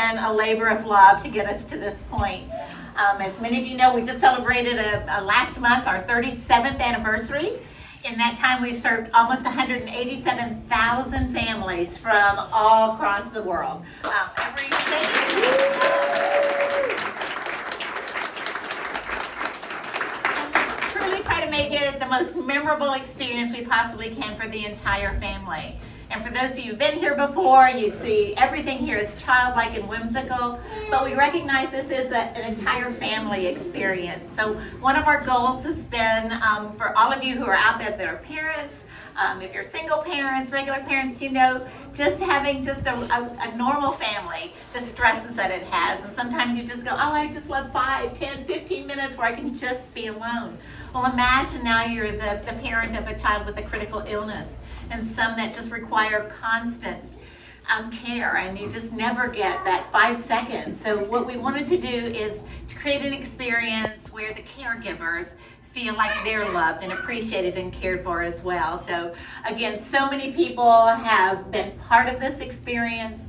been a labor of love to get us to this point. As many of you know, we just celebrated last month our 37th anniversary. In that time, we've served almost 187,000 families from all across the world. Every truly try to make it the most memorable experience we possibly can for the entire family. And for those of you who've been here before, you see everything here is childlike and whimsical, but we recognize this is an entire family experience. So one of our goals has been for all of you who are out there that are parents, if you're single parents, regular parents, you know, just having just a normal family, the stresses that it has. And sometimes you just go, oh, I just love 5, 10, 15 minutes where I can just be alone. Well, imagine now you're the parent of a child with a critical illness, and some that just require constant care, and you just never get that 5 seconds. So what we wanted to do is to create an experience where the caregivers feel like they're loved and appreciated and cared for as well. So again, so many people have been part of this experience.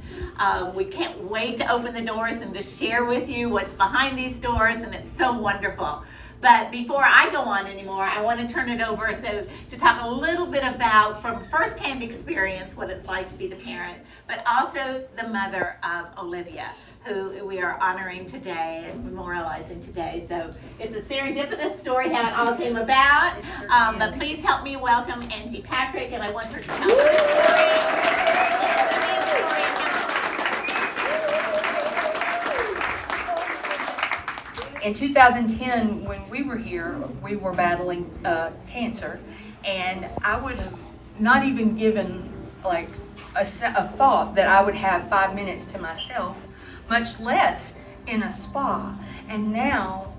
We can't wait to open the doors and to share with you what's behind these doors, and it's so wonderful. But before I go on anymore, I want to turn it over to talk a little bit about, from firsthand experience, what it's like to be the parent, but also the mother of Olivia, who we are honoring today and memorializing today. So it's a serendipitous story how it all came about. But please help me welcome Angie Patrick, and I want her to tell us the story. In 2010, when we were here, we were battling cancer, and I would have not even given like a thought that I would have 5 minutes to myself, much less in a spa. And now,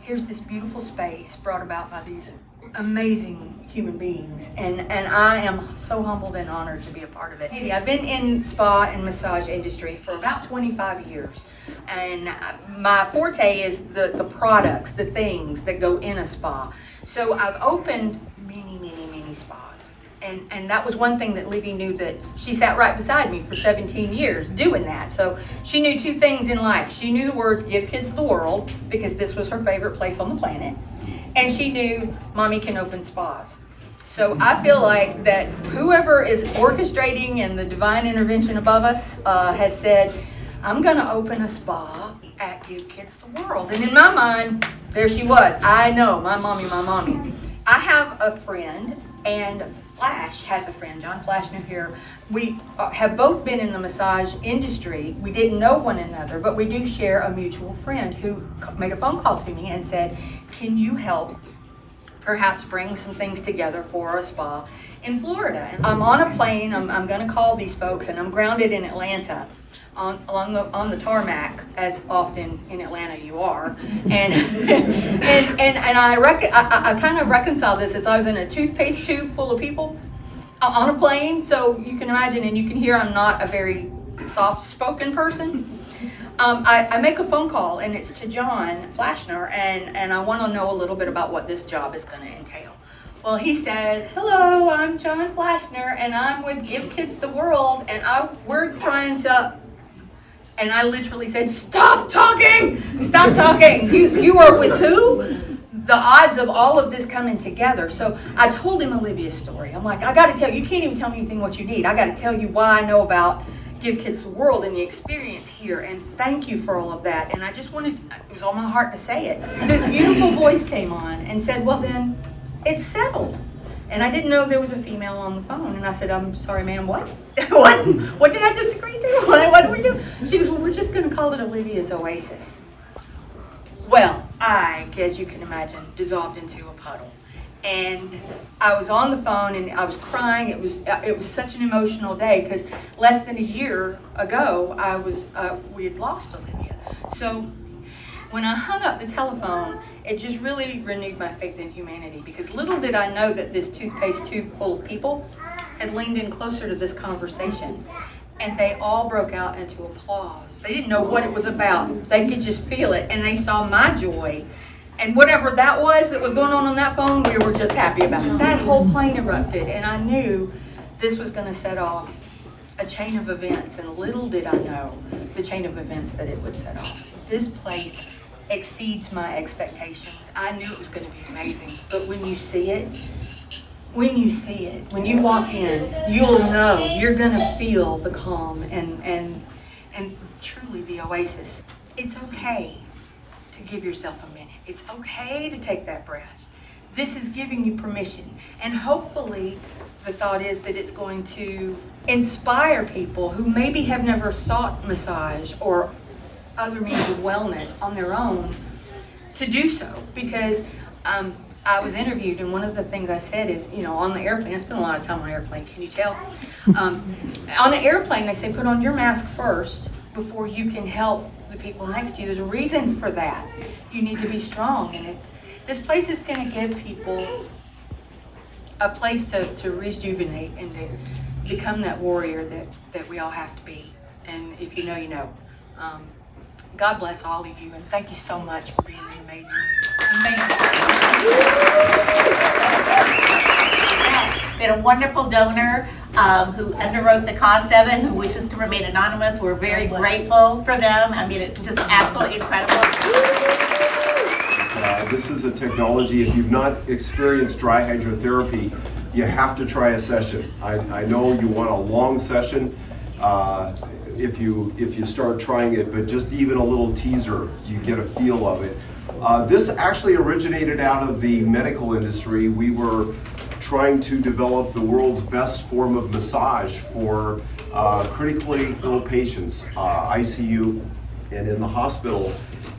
here's this beautiful space brought about by these amazing human beings, and I am so humbled and honored to be a part of it. I've been in spa and massage industry for about 25 years, and my forte is the products, the things that go in a spa. So I've opened many spas, and that was one thing that Olivia knew, that she sat right beside me for 17 years doing that. So she knew 2 things in life. She knew the words "give kids the world," because this was her favorite place on the planet. And she knew mommy can open spas. So I feel like that whoever is orchestrating and the divine intervention above us has said, I'm gonna open a spa at Give Kids the World. And in my mind, there she was. I know, my mommy. I have a friend, and Flash has a friend, John Flashner here. We have both been in the massage industry. We didn't know one another, but we do share a mutual friend who made a phone call to me and said, can you help perhaps bring some things together for a spa in Florida? And I'm on a plane, I'm gonna call these folks, and I'm grounded in Atlanta on the tarmac, as often in Atlanta you are. And I kind of reconcile this as I was in a toothpaste tube full of people on a plane. So you can imagine, and you can hear I'm not a very soft-spoken person. I make a phone call, and it's to John Flashner, and I want to know a little bit about what this job is going to entail. Well, he says, hello, I'm John Flashner, and I'm with Give Kids the World, and we're trying to... And I literally said, stop talking! Stop talking! You are with who? The odds of all of this coming together. So I told him Olivia's story. I'm like, I got to tell you, you can't even tell me anything what you need. I got to tell you why I know about Give Kids the World and the experience here. And thank you for all of that. And I just wanted, it was on my heart to say it. And this beautiful voice came on and said, well then, it's settled. And I didn't know there was a female on the phone. And I said, I'm sorry, ma'am, what? What did I just agree to? What do we do? She goes, well, we're just going to call it Olivia's Oasis. Well, I, as you can imagine, dissolved into a puddle. And I was on the phone and I was crying. It was such an emotional day because less than a year ago, we had lost Olivia. So when I hung up the telephone, it just really renewed my faith in humanity, because little did I know that this toothpaste tube full of people had leaned in closer to this conversation, and they all broke out into applause. They didn't know what it was about. They could just feel it, and they saw my joy. And whatever that was going on that phone, we were just happy about it. That whole plane erupted, and I knew this was going to set off a chain of events, and little did I know the chain of events that it would set off. This place exceeds my expectations. I knew it was going to be amazing, but when you see it, when you walk in, you'll know, you're going to feel the calm and truly the oasis. It's okay to give yourself a minute. It's okay to take that breath. This is giving you permission. And hopefully the thought is that it's going to inspire people who maybe have never sought massage or other means of wellness on their own to do so. Because I was interviewed, and one of the things I said is, on the airplane, I spent a lot of time on an airplane, can you tell? On the airplane, they say put on your mask first before you can help the people next to you. There's a reason for that. You need to be strong. And this place is going to give people a place to rejuvenate and to become that warrior that we all have to be. And if you know, you know. God bless all of you, and thank you so much for being amazing. We had a wonderful donor who underwrote the cost of it, who wishes to remain anonymous. We're very grateful for them. I mean, it's just absolutely incredible. This is a technology, if you've not experienced dry hydrotherapy, you have to try a session. I know you want a long session if you start trying it, but just even a little teaser, you get a feel of it. This actually originated out of the medical industry. We were trying to develop the world's best form of massage for critically ill patients, ICU and in the hospital.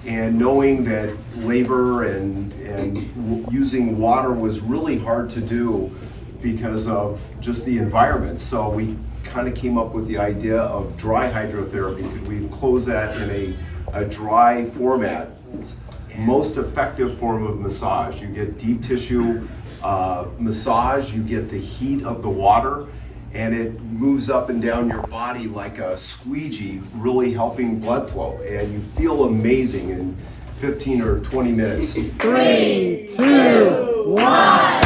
And knowing that labor and using water was really hard to do because of just the environment. So we kind of came up with the idea of dry hydrotherapy. Could we enclose that in a dry format? Most effective form of massage. You get deep tissue massage, you get the heat of the water, and it moves up and down your body like a squeegee, really helping blood flow. And you feel amazing in 15 or 20 minutes. 3, 2, 1.